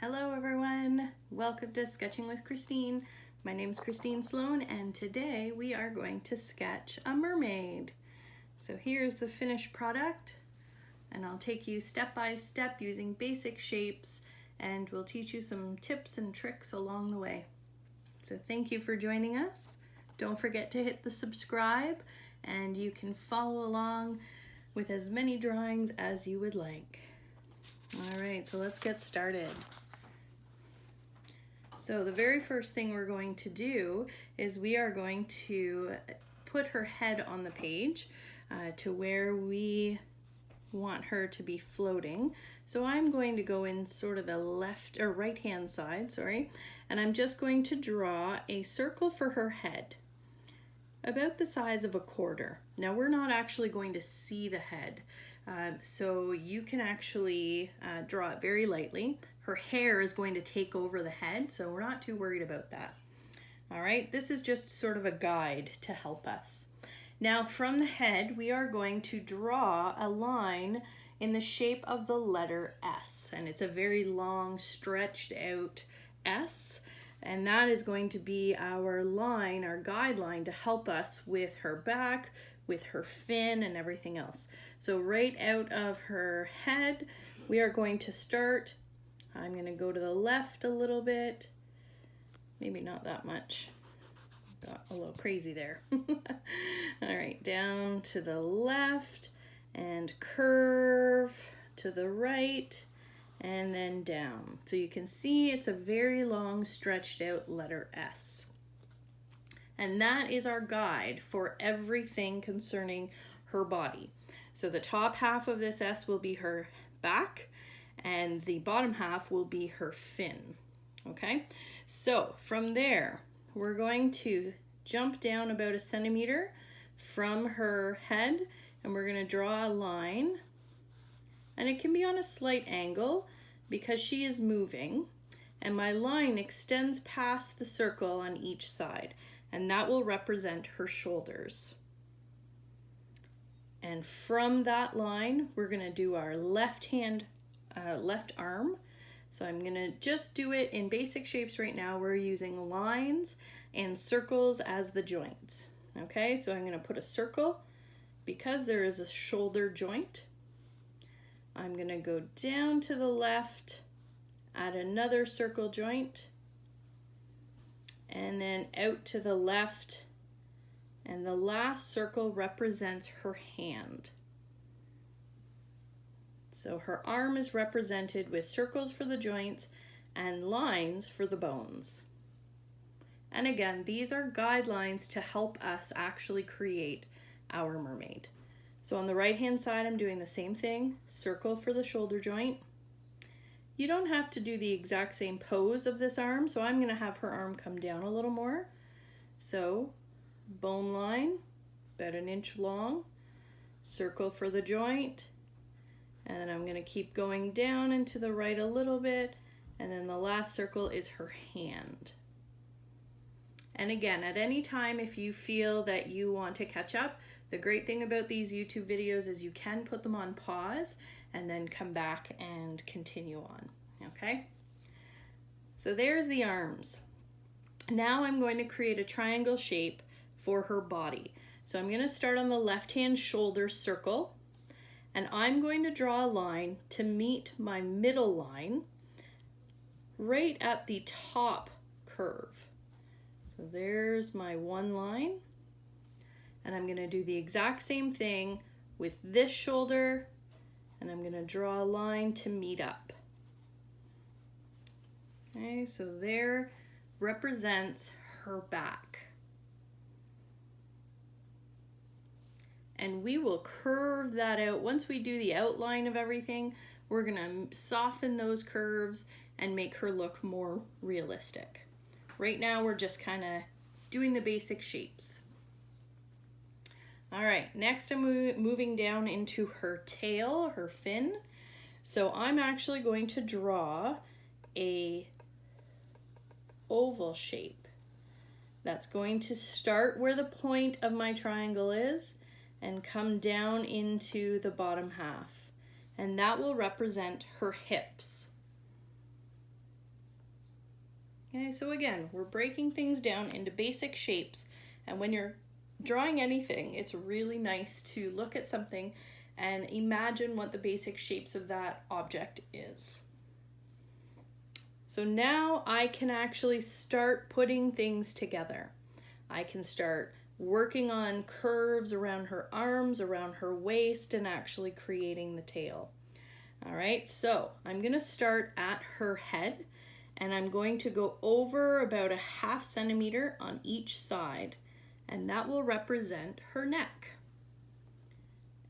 Hello everyone, welcome to Sketching with Christine. My name is Christine Sloan and today we are going to sketch a mermaid. So here's the finished product and I'll take you step by step using basic shapes and we'll teach you some tips and tricks along the way. So thank you for joining us. Don't forget to hit the subscribe and you can follow along with as many drawings as you would like. All right, so let's get started. So the very first thing we're going to do is we are going to put her head on the page to where we want her to be floating. So I'm going to go in sort of the left or right hand side, and I'm just going to draw a circle for her head about the size of a quarter. Now we're not actually going to see the head, so you can actually draw it very lightly. Her hair is going to take over the head, so we're not too worried about that. All right, this is just sort of a guide to help us. Now from the head, we are going to draw a line in the shape of the letter S, and it's a very long stretched out S, and that is going to be our line, our guideline to help us with her back, with her fin and everything else. So right out of her head, we are going to start. I'm going to go to the left a little bit, maybe not that much, got a little crazy there. All right, down to the left and curve to the right and then down. So you can see it's a very long stretched out letter S. And that is our guide for everything concerning her body. So the top half of this S will be her back, and the bottom half will be her fin. Okay, so from there we're going to jump down about 1 centimeter from her head and we're going to draw a line, and it can be on a slight angle because she is moving, and my line extends past the circle on each side, and that will represent her shoulders. And from that line we're going to do our left arm. So I'm gonna just do it in basic shapes right now. We're using lines and circles as the joints. Okay, so I'm gonna put a circle because there is a shoulder joint. I'm gonna go down to the left, add another circle joint, and then out to the left, and the last circle represents her hand. So her arm is represented with circles for the joints and lines for the bones. And again, these are guidelines to help us actually create our mermaid. So on the right hand side, I'm doing the same thing, circle for the shoulder joint. You don't have to do the exact same pose of this arm, so I'm gonna have her arm come down a little more. So bone line, about 1 inch long, circle for the joint, and then I'm going to keep going down and to the right a little bit, and then the last circle is her hand. And again, at any time if you feel that you want to catch up, the great thing about these YouTube videos is you can put them on pause and then come back and continue on, okay? So there's the arms. Now I'm going to create a triangle shape for her body. So I'm going to start on the left-hand shoulder circle, and I'm going to draw a line to meet my middle line right at the top curve. So there's my one line, and I'm going to do the exact same thing with this shoulder, and I'm going to draw a line to meet up. Okay, so there represents her back. And we will curve that out. Once we do the outline of everything, we're gonna soften those curves and make her look more realistic. Right now, we're just kind of doing the basic shapes. All right, next I'm moving down into her tail, her fin. So I'm actually going to draw a oval shape. That's going to start where the point of my triangle is and come down into the bottom half. And that will represent her hips. Okay, so again, we're breaking things down into basic shapes, and when you're drawing anything, it's really nice to look at something and imagine what the basic shapes of that object is. So now I can actually start putting things together. I can start working on curves around her arms, around her waist, and actually creating the tail. All right, so I'm gonna start at her head, and I'm going to go over about a 1/2 centimeter on each side, and that will represent her neck.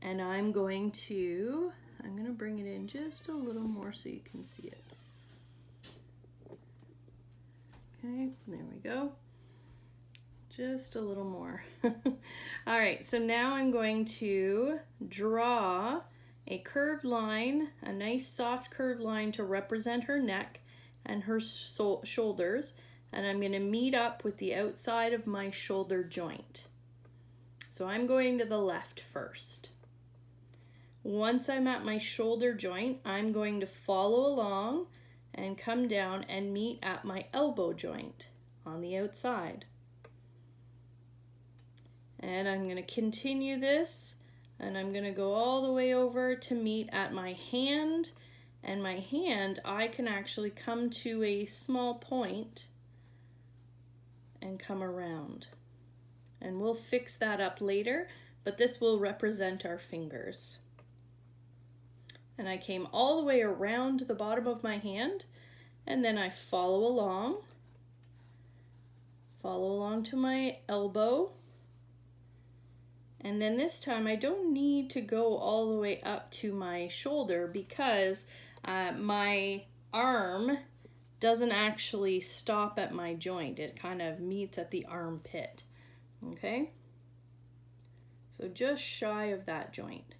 And I'm gonna bring it in just a little more so you can see it. Okay, there we go. Just a little more. All right, so now I'm going to draw a curved line, a nice soft curved line to represent her neck and her shoulders, and I'm going to meet up with the outside of my shoulder joint. So I'm going to the left first. Once I'm at my shoulder joint, I'm going to follow along and come down and meet at my elbow joint on the outside. And I'm going to continue this, and I'm going to go all the way over to meet at my hand, and my hand I can actually come to a small point and come around. And we'll fix that up later, but this will represent our fingers. And I came all the way around the bottom of my hand, and then I follow along to my elbow. And then this time I don't need to go all the way up to my shoulder because my arm doesn't actually stop at my joint. It kind of meets at the armpit. Okay? So just shy of that joint.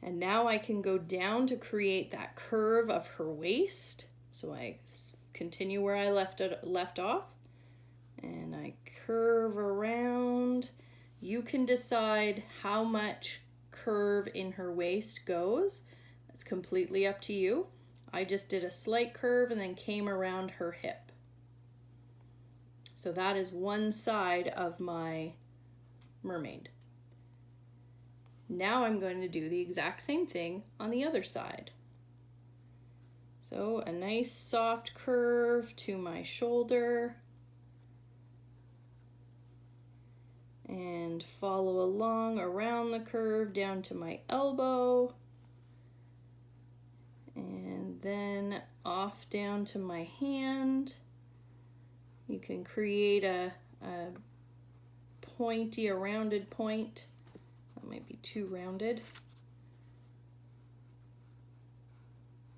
And now I can go down to create that curve of her waist. So I continue where I left off. And I curve around. You can decide how much curve in her waist goes. It's completely up to you. I just did a slight curve and then came around her hip. So that is one side of my mermaid. Now I'm going to do the exact same thing on the other side. So a nice soft curve to my shoulder. And follow along around the curve down to my elbow. And then off down to my hand. You can create a pointy, a rounded point. That might be too rounded.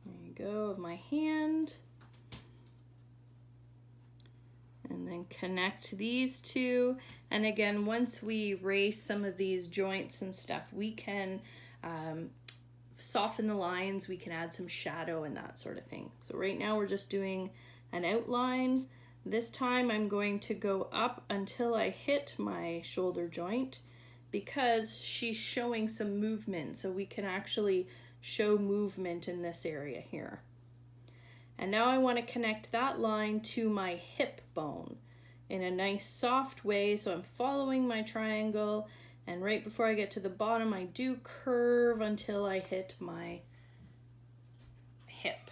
There you go, of my hand. And then connect these two. And again, once we erase some of these joints and stuff, we can soften the lines, we can add some shadow and that sort of thing. So right now we're just doing an outline. This time I'm going to go up until I hit my shoulder joint because she's showing some movement. So we can actually show movement in this area here. And now I want to connect that line to my hip bone in a nice soft way. So I'm following my triangle, and right before I get to the bottom, I do curve until I hit my hip.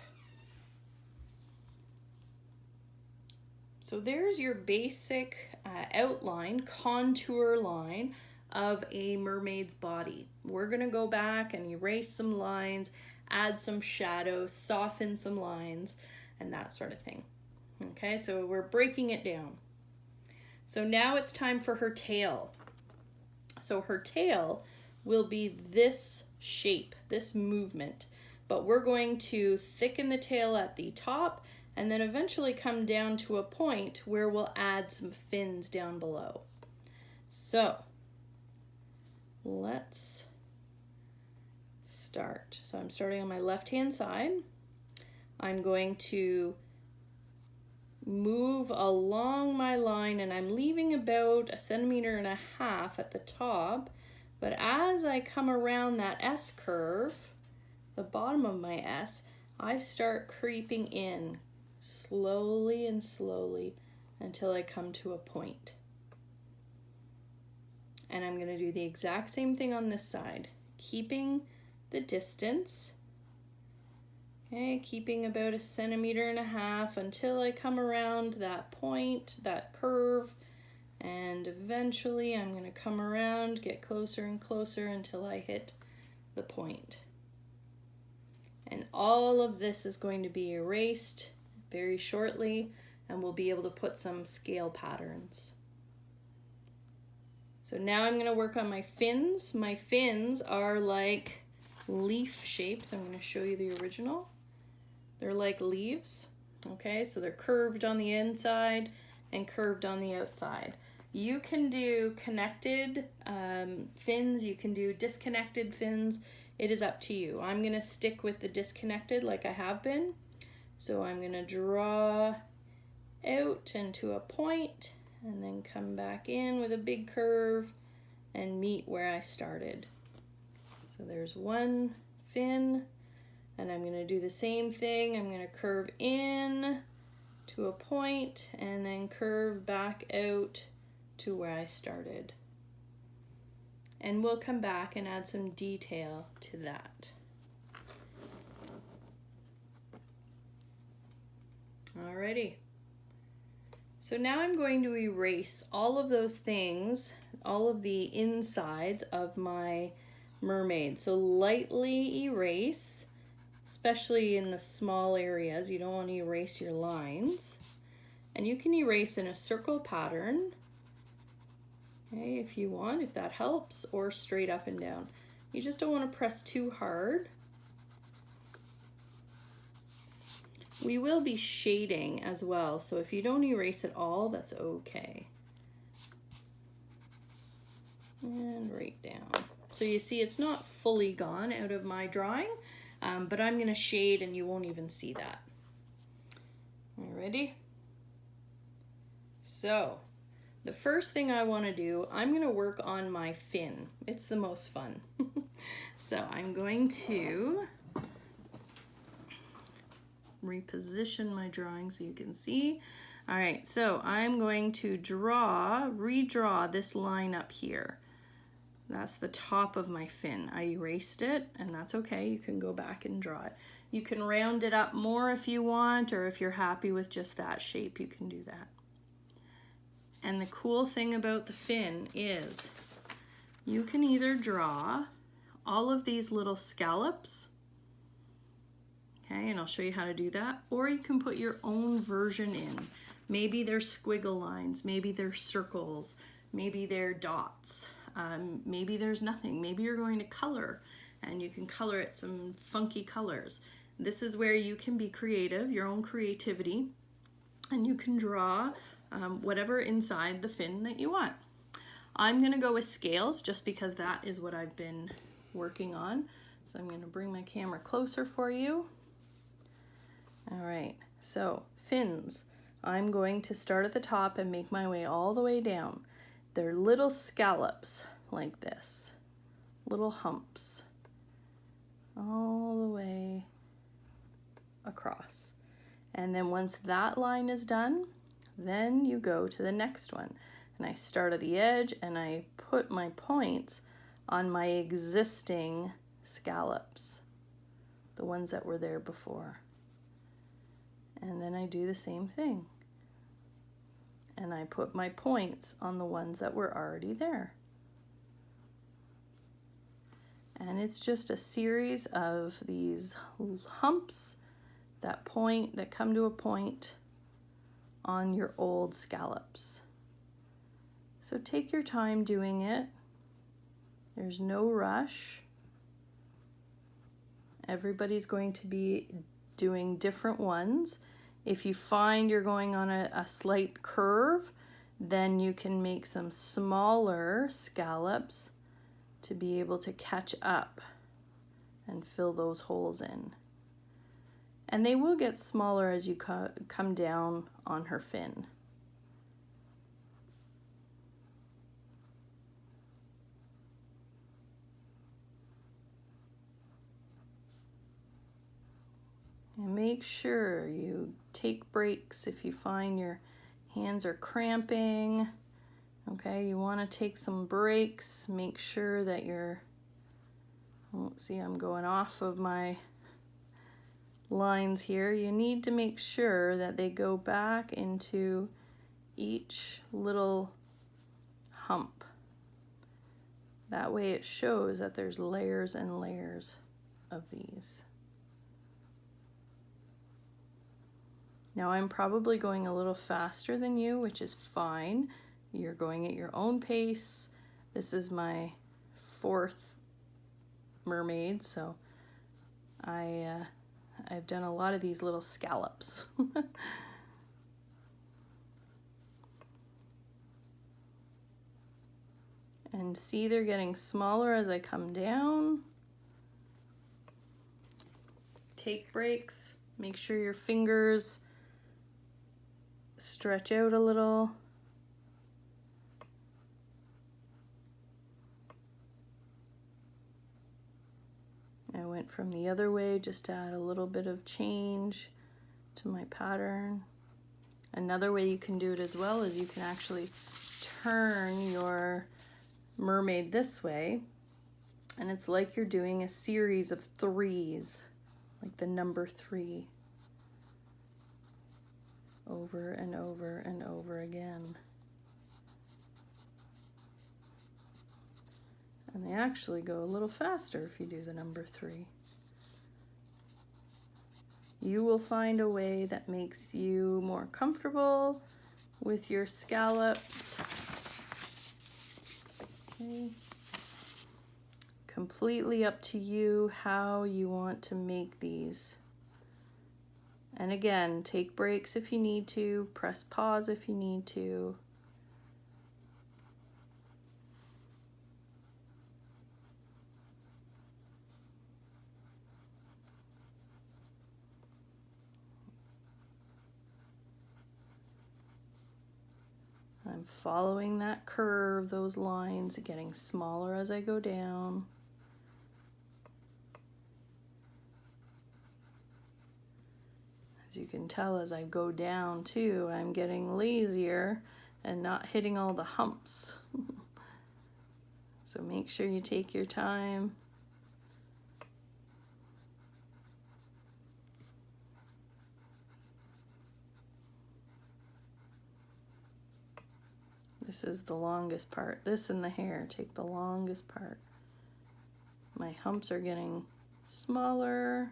So there's your basic outline, contour line of a mermaid's body. We're gonna go back and erase some lines, add some shadow, soften some lines, and that sort of thing. Okay, so we're breaking it down. So now it's time for her tail. So her tail will be this shape, this movement, but we're going to thicken the tail at the top and then eventually come down to a point where we'll add some fins down below. So let's start. So I'm starting on my left-hand side. I'm going to move along my line, and I'm leaving about 1.5 centimeters at the top, but as I come around that S curve, the bottom of my S, I start creeping in slowly and slowly until I come to a point. And I'm going to do the exact same thing on this side, keeping the distance. Okay, keeping about 1.5 centimeters until I come around that point, that curve, and eventually I'm going to come around, get closer and closer until I hit the point. And all of this is going to be erased very shortly, and we'll be able to put some scale patterns. So now I'm going to work on my fins. My fins are like leaf shapes. I'm going to show you the original. They're like leaves. Okay, so they're curved on the inside and curved on the outside. You can do connected fins, you can do disconnected fins. It is up to you. I'm going to stick with the disconnected like I have been. So I'm going to draw out into a point and then come back in with a big curve and meet where I started. So there's one fin, and I'm going to do the same thing. I'm going to curve in to a point and then curve back out to where I started. And we'll come back and add some detail to that. Alrighty. So now I'm going to erase all of those things, all of the insides of my mermaid. So lightly erase, especially in the small areas. You don't want to erase your lines. And you can erase in a circle pattern, okay, if you want, if that helps, or straight up and down. You just don't want to press too hard. We will be shading as well, so if you don't erase it all, that's okay. And right down. So you see it's not fully gone out of my drawing, but I'm going to shade and you won't even see that. Alrighty? So the first thing I want to do, I'm going to work on my fin. It's the most fun. So I'm going to reposition my drawing so you can see. All right, so I'm going to redraw this line up here. That's the top of my fin. I erased it, and that's okay. You can go back and draw it. You can round it up more if you want, or if you're happy with just that shape, you can do that. And the cool thing about the fin is you can either draw all of these little scallops, okay, and I'll show you how to do that, or you can put your own version in. Maybe they're squiggle lines, maybe they're circles, maybe they're dots, maybe there's nothing. Maybe you're going to color, and you can color it some funky colors. This is where you can be creative, your own creativity, and you can draw whatever inside the fin that you want. I'm going to go with scales just because that is what I've been working on. So I'm going to bring my camera closer for you. All right, so fins. I'm going to start at the top and make my way all the way down. They're little scallops like this, little humps, all the way across. And then once that line is done, then you go to the next one. And I start at the edge and I put my points on my existing scallops, the ones that were there before. And then I do the same thing. And I put my points on the ones that were already there. And it's just a series of these humps that come to a point on your old scallops. So take your time doing it. There's no rush. Everybody's going to be doing different ones. If you find you're going on a slight curve, then you can make some smaller scallops to be able to catch up and fill those holes in. And they will get smaller as you come down on her fin. make sure you take breaks if you find your hands are cramping. Okay, you want to take some breaks. Make sure that you're, oh, see, I'm going off of my lines here. You need to make sure that they go back into each little hump. That way it shows that there's layers and layers of these. Now I'm probably going a little faster than you, which is fine. You're going at your own pace. This is my 4th mermaid, so I've done a lot of these little scallops. And see, they're getting smaller as I come down. Take breaks. Make sure your fingers stretch out a little. I went from the other way just to add a little bit of change to my pattern. Another way you can do it as well is you can actually turn your mermaid this way, and it's like you're doing a series of 3s, like the number 3, over and over and over again. And they actually go a little faster if you do the number 3. You will find a way that makes you more comfortable with your scallops. Okay. Completely up to you how you want to make these. And again, take breaks if you need to, press pause if you need to. I'm following that curve, those lines, getting smaller as I go down. As you can tell, as I go down too, I'm getting lazier and not hitting all the humps. So make sure you take your time. This is the longest part. This and the hair take the longest part. My humps are getting smaller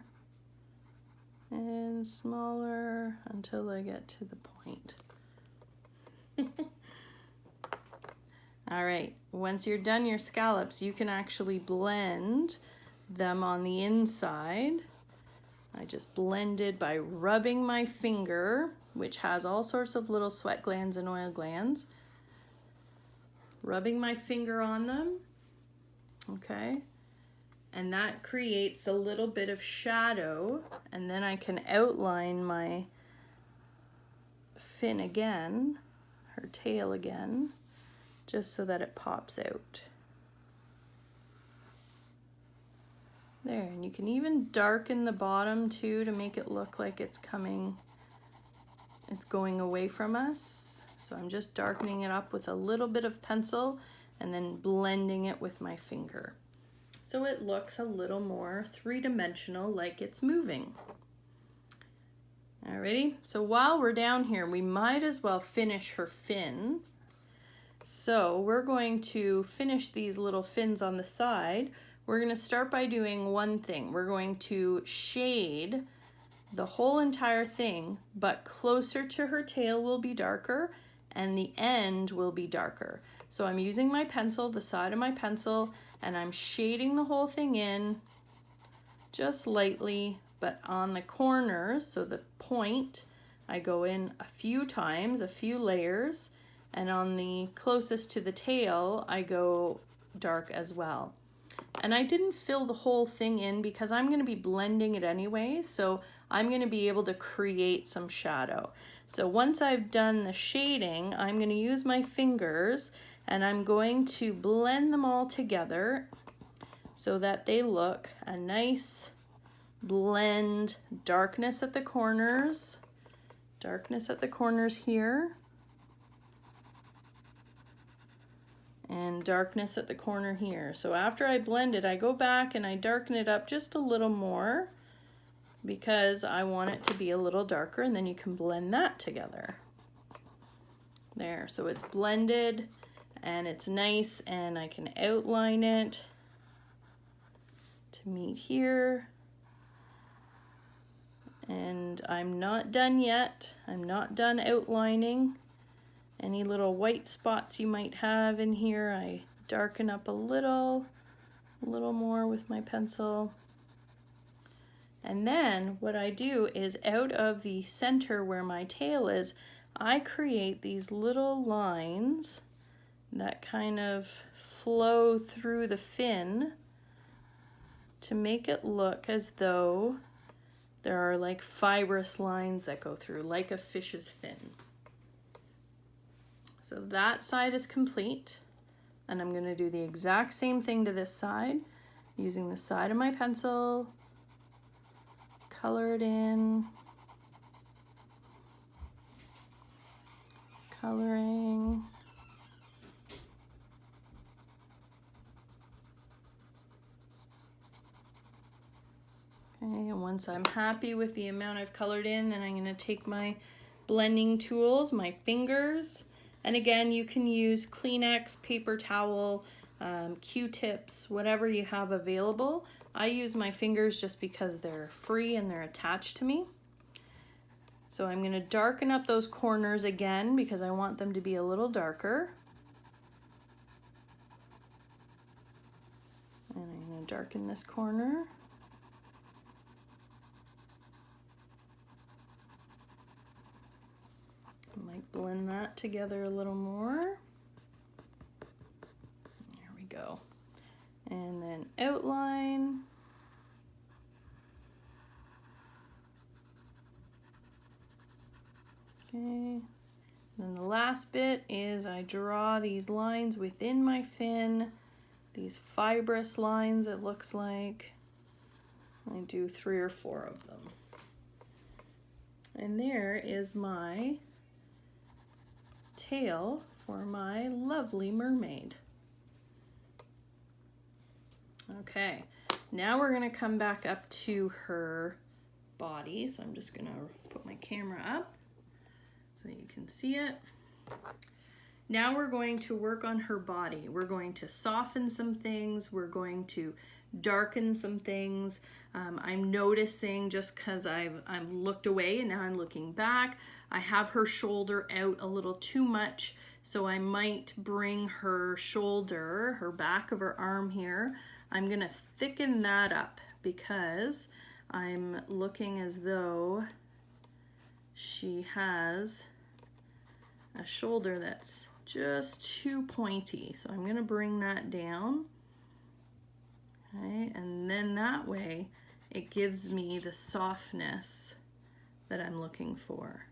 and smaller until I get to the point. All right, once you're done your scallops, you can actually blend them on the inside. I just blended by rubbing my finger, which has all sorts of little sweat glands and oil glands. Rubbing my finger on them, okay? And that creates a little bit of shadow, and then I can outline my fin again, her tail again, just so that it pops out. There, and you can even darken the bottom too to make it look like it's going away from us. So I'm just darkening it up with a little bit of pencil and then blending it with my finger. So it looks a little more three-dimensional, like it's moving. Alrighty, so while we're down here, we might as well finish her fin. So we're going to finish these little fins on the side. We're going to start by doing one thing. We're going to shade the whole entire thing, but closer to her tail will be darker and the end will be darker. So I'm using my pencil, the side of my pencil, and I'm shading the whole thing in just lightly, but on the corners, so the point, I go in a few times, a few layers, and on the closest to the tail, I go dark as well. And I didn't fill the whole thing in because I'm going to be blending it anyway, so I'm going to be able to create some shadow. So once I've done the shading, I'm going to use my fingers and I'm going to blend them all together so that they look a nice blend darkness at the corners here, and darkness at the corner here. So after I blend it, I go back and I darken it up just a little more because I want it to be a little darker, and then you can blend that together. There, so it's blended and it's nice, and I can outline it to meet here. And I'm not done yet. I'm not done outlining. Any little white spots you might have in here, I darken up a little more with my pencil. And then what I do is, out of the center where my tail is, I create these little lines that kind of flow through the fin to make it look as though there are like fibrous lines that go through, like a fish's fin. So that side is complete, and I'm going to do the exact same thing to this side, using the side of my pencil, color it in, coloring. Okay, and once I'm happy with the amount I've colored in, then I'm going to take my blending tools, my fingers, and again, you can use Kleenex, paper towel, Q-tips, whatever you have available. I use my fingers just because they're free and they're attached to me. So I'm going to darken up those corners again because I want them to be a little darker. And I'm going to darken this corner. I might blend that together a little more. There we go. And then outline. Okay. And then the last bit is I draw these lines within my fin, these fibrous lines it looks like. I do 3 or 4 of them. And there is my tail for my lovely mermaid. Okay, now we're going to come back up to her body. So I'm just going to put my camera up so you can see it. Now we're going to work on her body. We're going to soften some things. We're going to darken some things. I'm noticing, just because I've looked away and now I'm looking back, I have her shoulder out a little too much. So I might bring her shoulder, her back of her arm here, I'm going to thicken that up because I'm looking as though she has a shoulder that's just too pointy. So I'm going to bring that down. Okay, and then that way it gives me the softness that I'm looking for.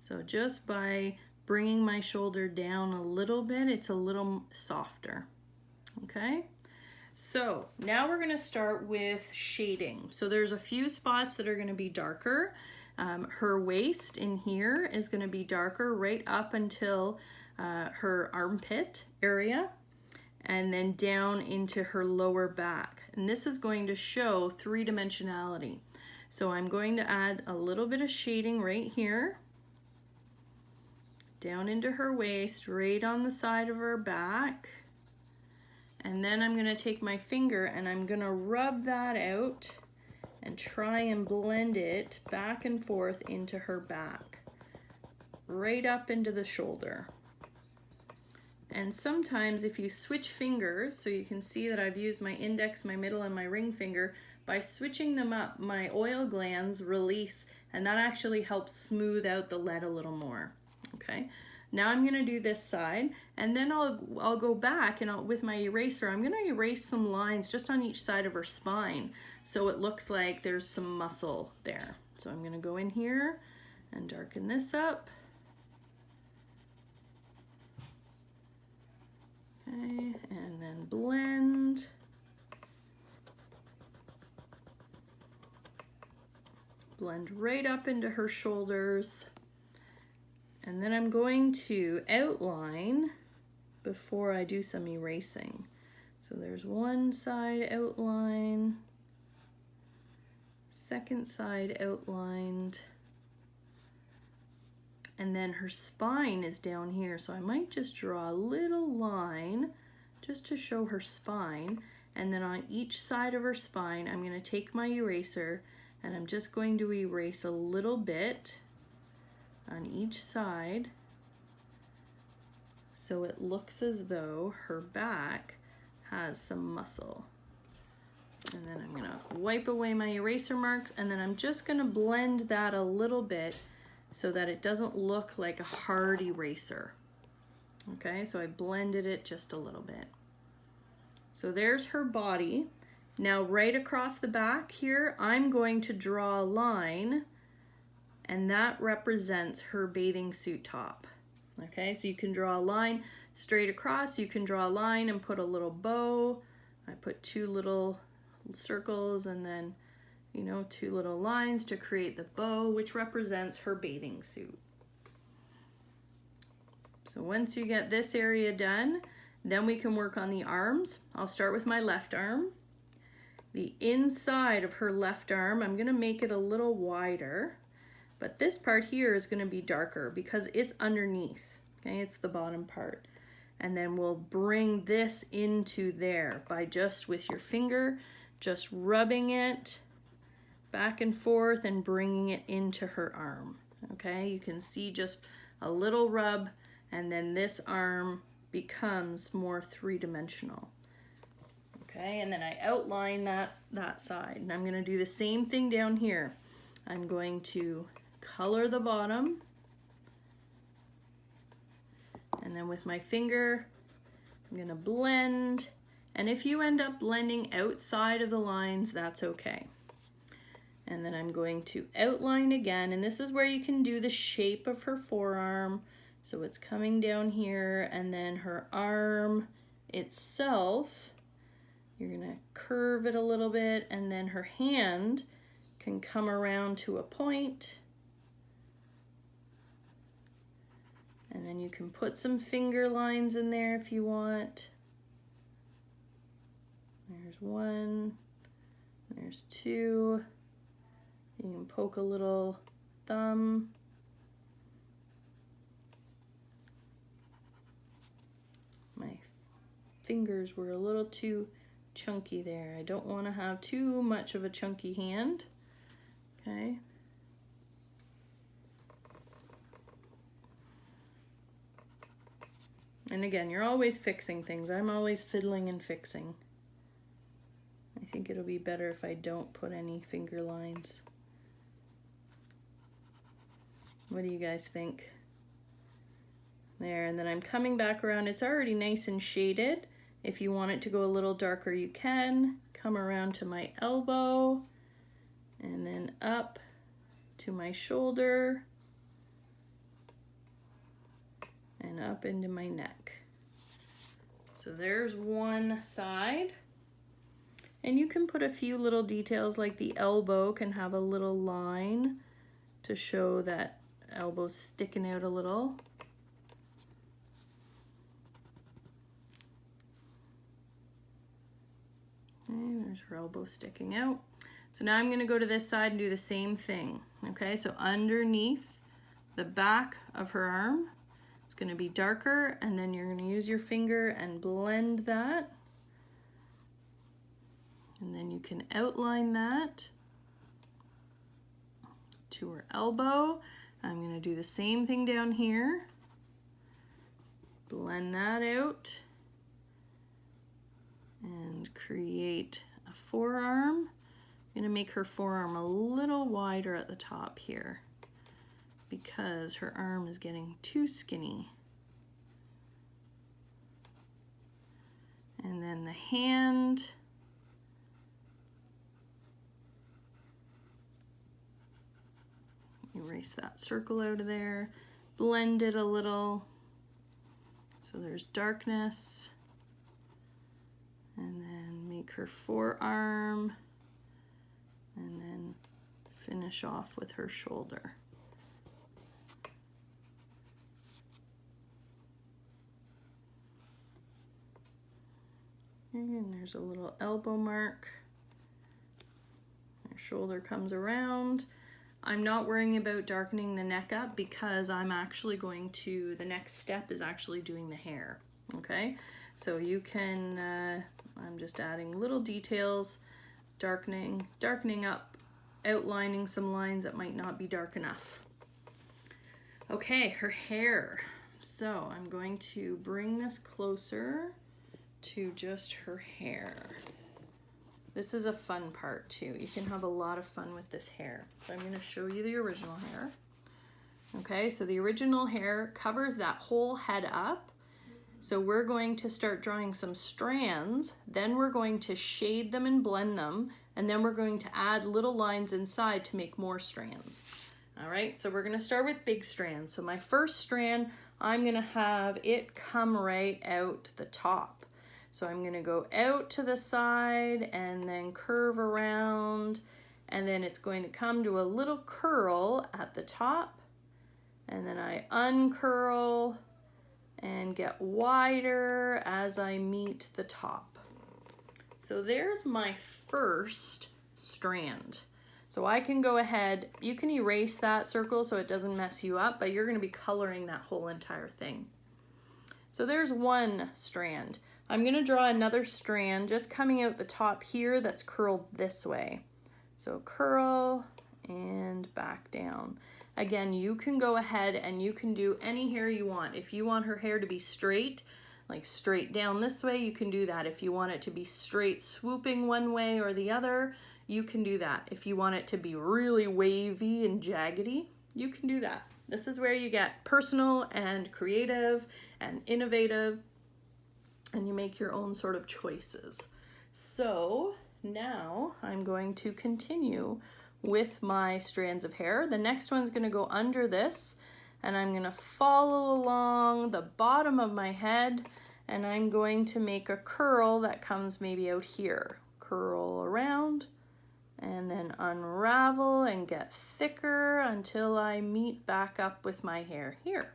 So just by bringing my shoulder down a little bit, it's a little softer. Okay, so now we're going to start with shading. So there's a few spots that are going to be darker. Her waist in here is going to be darker right up until her armpit area, and then down into her lower back. And this is going to show 3-dimensionality. So I'm going to add a little bit of shading right here, down into her waist, right on the side of her back. And then I'm going to take my finger and I'm going to rub that out and try and blend it back and forth into her back, right up into the shoulder. And sometimes if you switch fingers, so you can see that I've used my index, my middle, and my ring finger, by switching them up, my oil glands release, and that actually helps smooth out the lead a little more. Okay, now I'm going to do this side, and then I'll go back and with my eraser, I'm going to erase some lines just on each side of her spine, so it looks like there's some muscle there. So I'm going to go in here and darken this up. Okay, and then blend. Blend right up into her shoulders. And then I'm going to outline before I do some erasing. So there's one side outline, second side outlined, and then her spine is down here. So I might just draw a little line just to show her spine. And then on each side of her spine, I'm going to take my eraser and I'm just going to erase a little bit on each side so it looks as though her back has some muscle. And then I'm gonna wipe away my eraser marks, and then I'm just gonna blend that a little bit so that it doesn't look like a hard eraser. Okay, so I blended it just a little bit. So there's her body. Now right across the back here, I'm going to draw a line, and that represents her bathing suit top. Okay, so you can draw a line straight across, you can draw a line and put a little bow. I put two little circles and then, you know, two little lines to create the bow, which represents her bathing suit. So once you get this area done, then we can work on the arms. I'll start with my left arm. The inside of her left arm, I'm gonna make it a little wider, but this part here is gonna be darker because it's underneath, okay? It's the bottom part. And then we'll bring this into there by just with your finger, just rubbing it back and forth and bringing it into her arm, okay? You can see just a little rub, and then this arm becomes more three-dimensional. Okay, and then I outline that side. And I'm gonna do the same thing down here. I'm going to color the bottom, and then with my finger, I'm gonna blend. And if you end up blending outside of the lines, that's okay. And then I'm going to outline again, and this is where you can do the shape of her forearm. So it's coming down here, and then her arm itself, you're gonna curve it a little bit, and then her hand can come around to a point. And then you can put some finger lines in there if you want. There's one, there's two. You can poke a little thumb. My fingers were a little too chunky there. I don't want to have too much of a chunky hand. Okay. And again, you're always fixing things. I'm always fiddling and fixing. I think it'll be better if I don't put any finger lines. What do you guys think? There, and then I'm coming back around. It's already nice and shaded. If you want it to go a little darker, you can. Come around to my elbow, and then up to my shoulder, and up into my neck. So there's one side. And you can put a few little details, like the elbow can have a little line to show that elbow's sticking out a little. Okay, there's her elbow sticking out. So now I'm going to go to this side and do the same thing. Okay, so underneath the back of her arm, it's going to be darker, and then you're going to use your finger and blend that. And then you can outline that to her elbow. I'm going to do the same thing down here. Blend that out and create a forearm. I'm going to make her forearm a little wider at the top here because her arm is getting too skinny. And then the hand. Erase that circle out of there, blend it a little so there's darkness, and then make her forearm, and then finish off with her shoulder. And there's a little elbow mark. Her shoulder comes around. I'm not worrying about darkening the neck up because I'm actually going to, the next step is actually doing the hair, okay? So you can, I'm just adding little details, darkening up, outlining some lines that might not be dark enough. Okay, her hair. So I'm going to bring this closer to just her hair. This is a fun part too. You can have a lot of fun with this hair. So I'm going to show you the original hair. Okay, so the original hair covers that whole head up. So we're going to start drawing some strands, then we're going to shade them and blend them, and then we're going to add little lines inside to make more strands. All right, so we're going to start with big strands. So my first strand, I'm going to have it come right out the top. So I'm going to go out to the side and then curve around, and then it's going to come to a little curl at the top, and then I uncurl and get wider as I meet the top. So there's my first strand. So I can go ahead, you can erase that circle so it doesn't mess you up, but you're going to be coloring that whole entire thing. So there's one strand. I'm going to draw another strand just coming out the top here that's curled this way. So curl and back down. Again, you can go ahead and you can do any hair you want. If you want her hair to be straight, like straight down this way, you can do that. If you want it to be straight swooping one way or the other, you can do that. If you want it to be really wavy and jaggedy, you can do that. This is where you get personal and creative and innovative, and you make your own sort of choices. So now I'm going to continue with my strands of hair. The next one's going to go under this, and I'm going to follow along the bottom of my head, and I'm going to make a curl that comes maybe out here. Curl around and then unravel and get thicker until I meet back up with my hair here.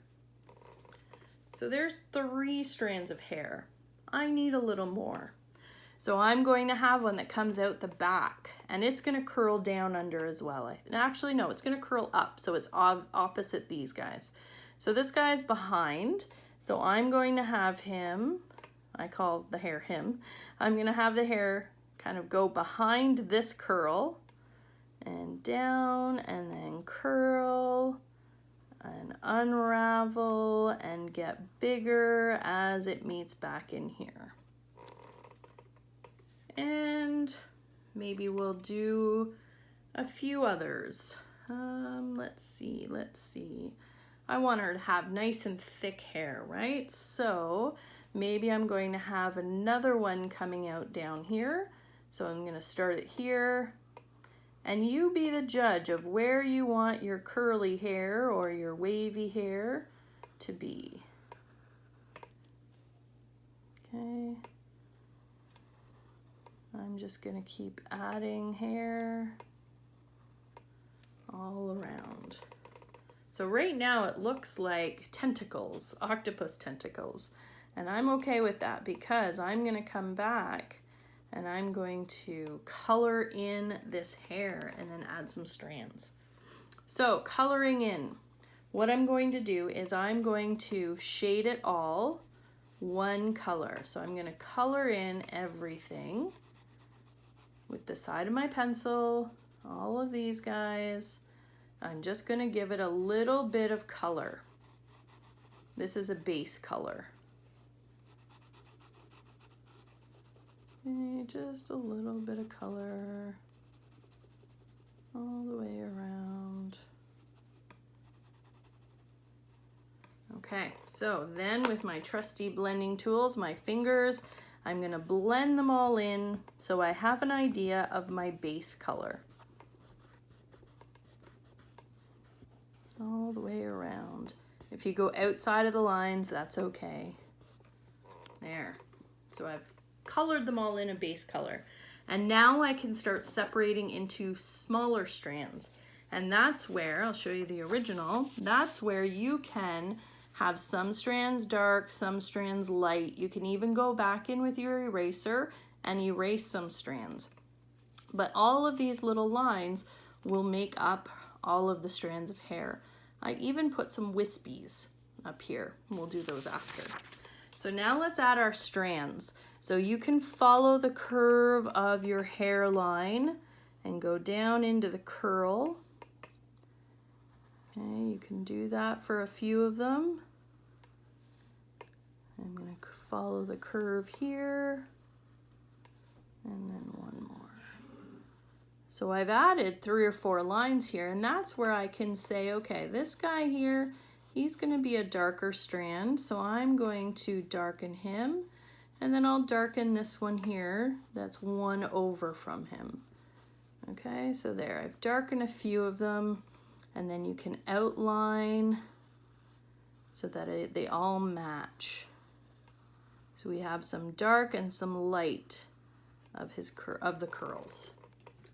So there's 3 strands of hair. I need a little more. So I'm going to have one that comes out the back, and it's going to curl down under as well. Actually, no, it's going to curl up, so it's opposite these guys. So this guy's behind, so I'm going to have him, I call the hair him, I'm going to have the hair kind of go behind this curl and down and then curl and unravel and get bigger as it meets back in here. And maybe we'll do a few others. Let's see. I want her to have nice and thick hair, right? So maybe I'm going to have another one coming out down here. So I'm going to start it here. And you be the judge of where you want your curly hair or your wavy hair to be. Okay. I'm just going to keep adding hair all around. So right now it looks like tentacles, octopus tentacles. And I'm okay with that because I'm going to come back and I'm going to color in this hair and then add some strands. So coloring in, what I'm going to do is I'm going to shade it all one color. So I'm going to color in everything with the side of my pencil, all of these guys. I'm just going to give it a little bit of color. This is a base color. Okay, just a little bit of color all the way around. Okay, so then with my trusty blending tools, my fingers, I'm going to blend them all in so I have an idea of my base color. All the way around. If you go outside of the lines, that's okay. There. So I've colored them all in a base color. And now I can start separating into smaller strands. And that's where, I'll show you the original, that's where you can have some strands dark, some strands light. You can even go back in with your eraser and erase some strands. But all of these little lines will make up all of the strands of hair. I even put some wispies up here. We'll do those after. So now let's add our strands. So you can follow the curve of your hairline and go down into the curl. Okay, you can do that for a few of them. I'm going to follow the curve here, and then one more. So I've added 3 or 4 lines here, and that's where I can say, okay, this guy here, he's going to be a darker strand, so I'm going to darken him, and then I'll darken this one here that's one over from him. Okay, so there, I've darkened a few of them, and then you can outline so that they all match. So we have some dark and some light of the curls.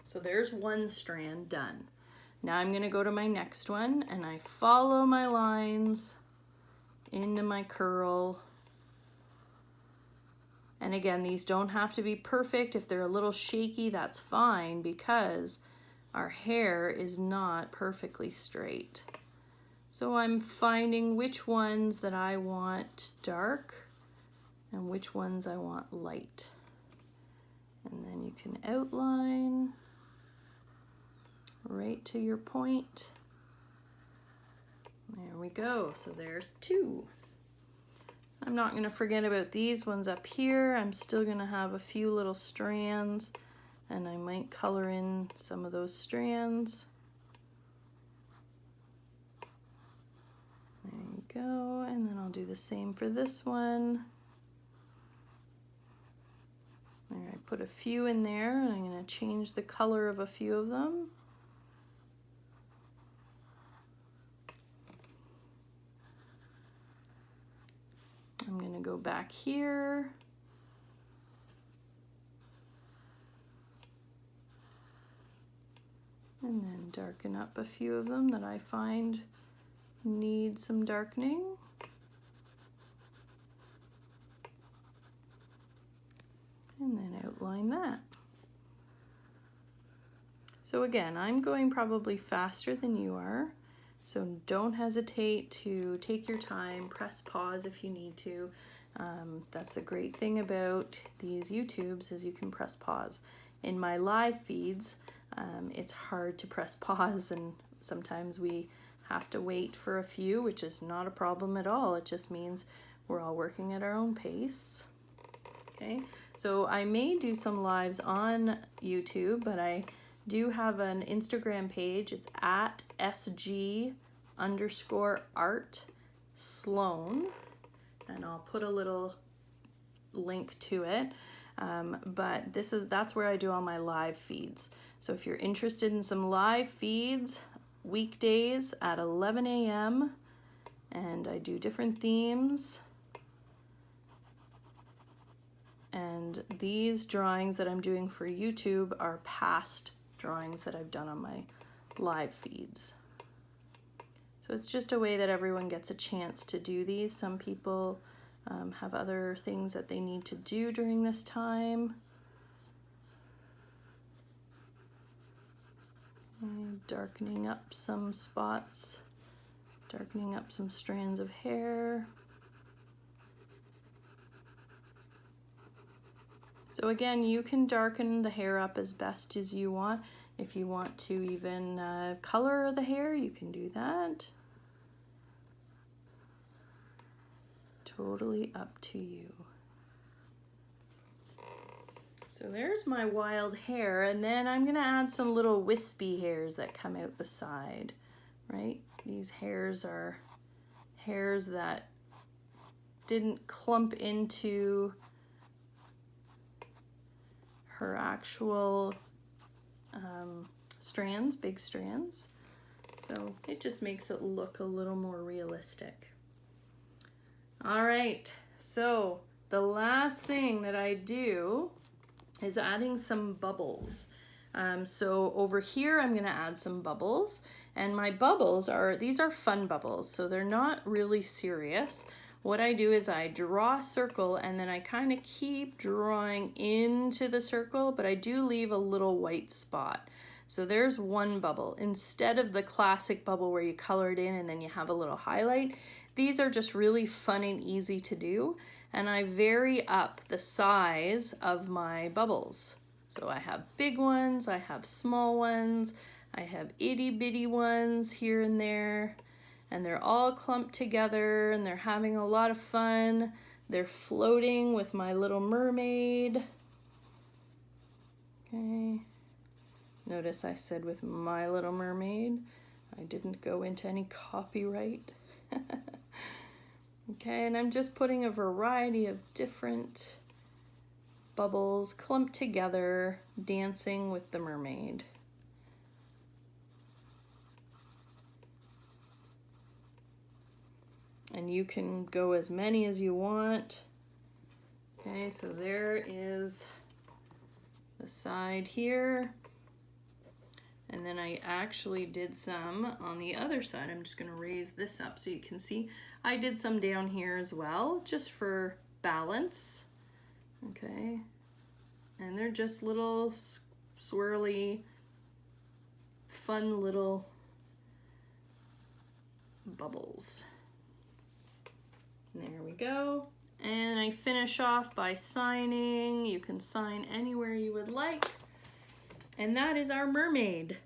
So there's one strand done. Now I'm going to go to my next one, and I follow my lines into my curl. And again, these don't have to be perfect. If they're a little shaky, that's fine, because our hair is not perfectly straight. So I'm finding which ones that I want dark and which ones I want light. And then you can outline right to your point. There we go. So there's 2. I'm not going to forget about these ones up here. I'm still going to have a few little strands, and I might color in some of those strands. There you go. And then I'll do the same for this one. There, I put a few in there, and I'm going to change the color of a few of them. I'm going to go back here. And then darken up a few of them that I find need some darkening. And then outline that. So again, I'm going probably faster than you are. So don't hesitate to take your time, press pause if you need to. That's the great thing about these YouTubes is you can press pause. In my live feeds, it's hard to press pause, and sometimes we have to wait for a few, which is not a problem at all. It just means we're all working at our own pace. Okay, so I may do some lives on YouTube, but I do have an Instagram page. It's at SG_art Sloan, and I'll put a little link to it. But that's where I do all my live feeds. So if you're interested in some live feeds, weekdays at 11 a.m. and I do different themes. And these drawings that I'm doing for YouTube are past drawings that I've done on my live feeds. So it's just a way that everyone gets a chance to do these. Some people have other things that they need to do during this time. And darkening up some spots, darkening up some strands of hair. So again, you can darken the hair up as best as you want. If you want to even color the hair, you can do that. Totally up to you. So there's my wild hair, and then I'm gonna add some little wispy hairs that come out the side, right? These hairs are hairs that didn't clump into her actual strands, big strands. So it just makes it look a little more realistic. All right, so the last thing that I do is adding some bubbles. So over here, I'm gonna add some bubbles, and my bubbles these are fun bubbles, so they're not really serious. What I do is I draw a circle and then I kind of keep drawing into the circle, but I do leave a little white spot. So there's one bubble. Instead of the classic bubble where you color it in and then you have a little highlight, these are just really fun and easy to do. And I vary up the size of my bubbles. So I have big ones, I have small ones, I have itty bitty ones here and there, and they're all clumped together and they're having a lot of fun. They're floating with my little mermaid. Okay. Notice I said with my little mermaid. I didn't go into any copyright. Okay, and I'm just putting a variety of different bubbles clumped together, dancing with the mermaid. And you can go as many as you want. Okay, so there is the side here. And then I actually did some on the other side. I'm just gonna raise this up so you can see. I did some down here as well, just for balance. Okay, and they're just little swirly, fun little bubbles. There we go. And I finish off by signing. You can sign anywhere you would like. And that is our mermaid.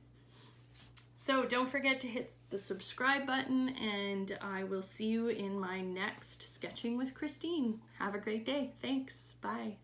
So don't forget to hit the subscribe button, and I will see you in my next Sketching with Christine. Have a great day. Thanks. Bye.